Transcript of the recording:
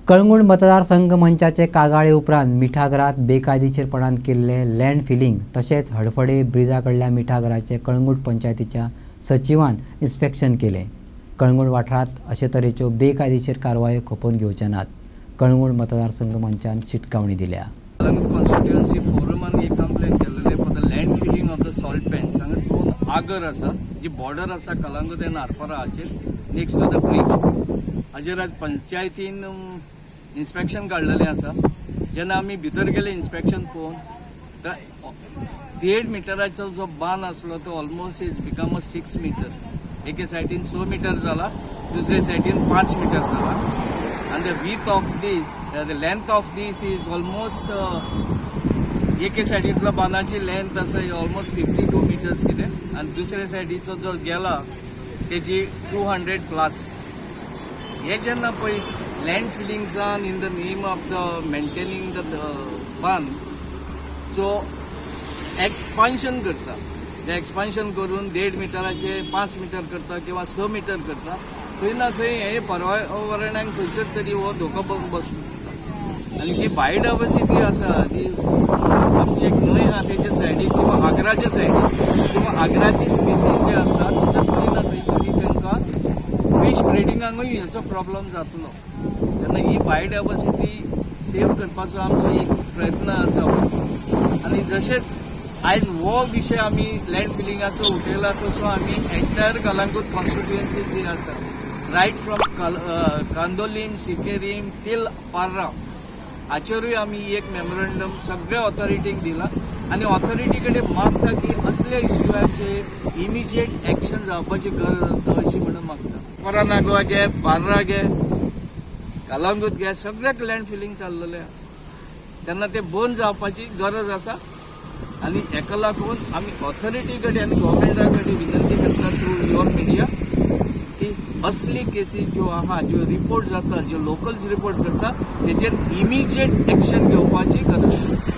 कळंगूट मतदारसंघ मंचाचे कागाळे उपरांत मिठागरात बेकायदेशीरपणान केल्ले लँड फिलिंग तशेंच हडफडे ब्रिजा कडल्या मिठागराचे कळंगूट पंचायतीच्या सचिवान इन्स्पेक्शन केले। कळंगूट वाठारांत अशे तरेच्यो बेकायदेशीर कारवायो खपोवन घेवचे नात। कळंगूट मतदारसंघ मंचान शिटकावणी दिल्या। कळंगूट कॉन्स्टिट्युएन्सी फोरमान एक कंप्लेन केलेले for the land filling of the salt pans हांगा दोन आगर आसा जी बॉर्डर आसा कळंगूट एंड आरपारा हाचेर नेक्स्ट टू द ब्रिज हाचेर आज पंचायतीन इन्स्पेक्शन काढलेलें आसा। जेन्ना आमी भितर गेले इन्स्पेक्शन पळोवन 1.5 मिटराचो जो बांद आसलो तो ऑलमोस्ट इज बिकम अ 6 मीटर। एके सायडीन 6 मीटर जाला, दुसरे सायडीन 5 मीटर जाला and the width of this, the length of this is almost एके सायडींतलो बांदाची लेंथ आसा ऑलमोस्ट 52 मिटर्स कितें आनी दुसरे सायडीचो जो गेला तेजी 200 प्लस। हे जेन्ना पळय लँड फिलिंग जावन in the name of the maintaining the बांद जो एक्सपान्शन करता, जे एक्सपान्शन करून 1.5 मिटराचे 5 मीटर करता किंवा 6 मीटर करता, खंय ना खंय हे पर्यावरणाक खंयचर तरी हो धोको बसता। आनी जी बायोडायवर्सिटी आसा ती आमची एक न्हंय आहा तेच्या सायडीक किंवा आग्राच्या सायडीक किंवा आग्राची स्पिसीज जे आसतात तर खंय ना खंय तरी तांकां फिश ब्रिडिंगाकूय हेचो प्रॉब्लम जातलो। तेन्ना ही बायोडायवर्सिटी सेव करपाचो आमचो एक प्रयत्न आसा। आनी जशेंच आयज हो विशय आमी लँड फिलिंगाचो उठयला तसो आमी एंटायर कळंगूट कॉन्स्टिट्युएन्सी जी आसा right from Candolim, Sinquerim till पार्रा हाचेरूय आमी एक मेमोरंडम सगळ्या ऑथॉरिटीक दिला आनी ऑथॉरिटी कडेन मागता की असल्या इश्यूआचेर इमिजिएट एक्शन जावपाची गरज आसा अशी म्हणून मागता। परानागवा गे, पार्रा गे, कळंगूट गे सगळ्याक लँड फिलिंग चाललेलें आसा। तेन्ना ते बंद जावपाची गरज आसा आनी हेका लागून आमी ऑथॉरिटी कडेन आनी गव्हर्मेंटा कडेन विनंती करता थ्रू युअर मिडिया की असली केसीस ज्यो आहा ज्यो रिपोर्ट जाता, ज्यो लोकल्स रिपोर्ट करता तेचेर इमिजिएट एक्शन घेवपाची गरज आसा।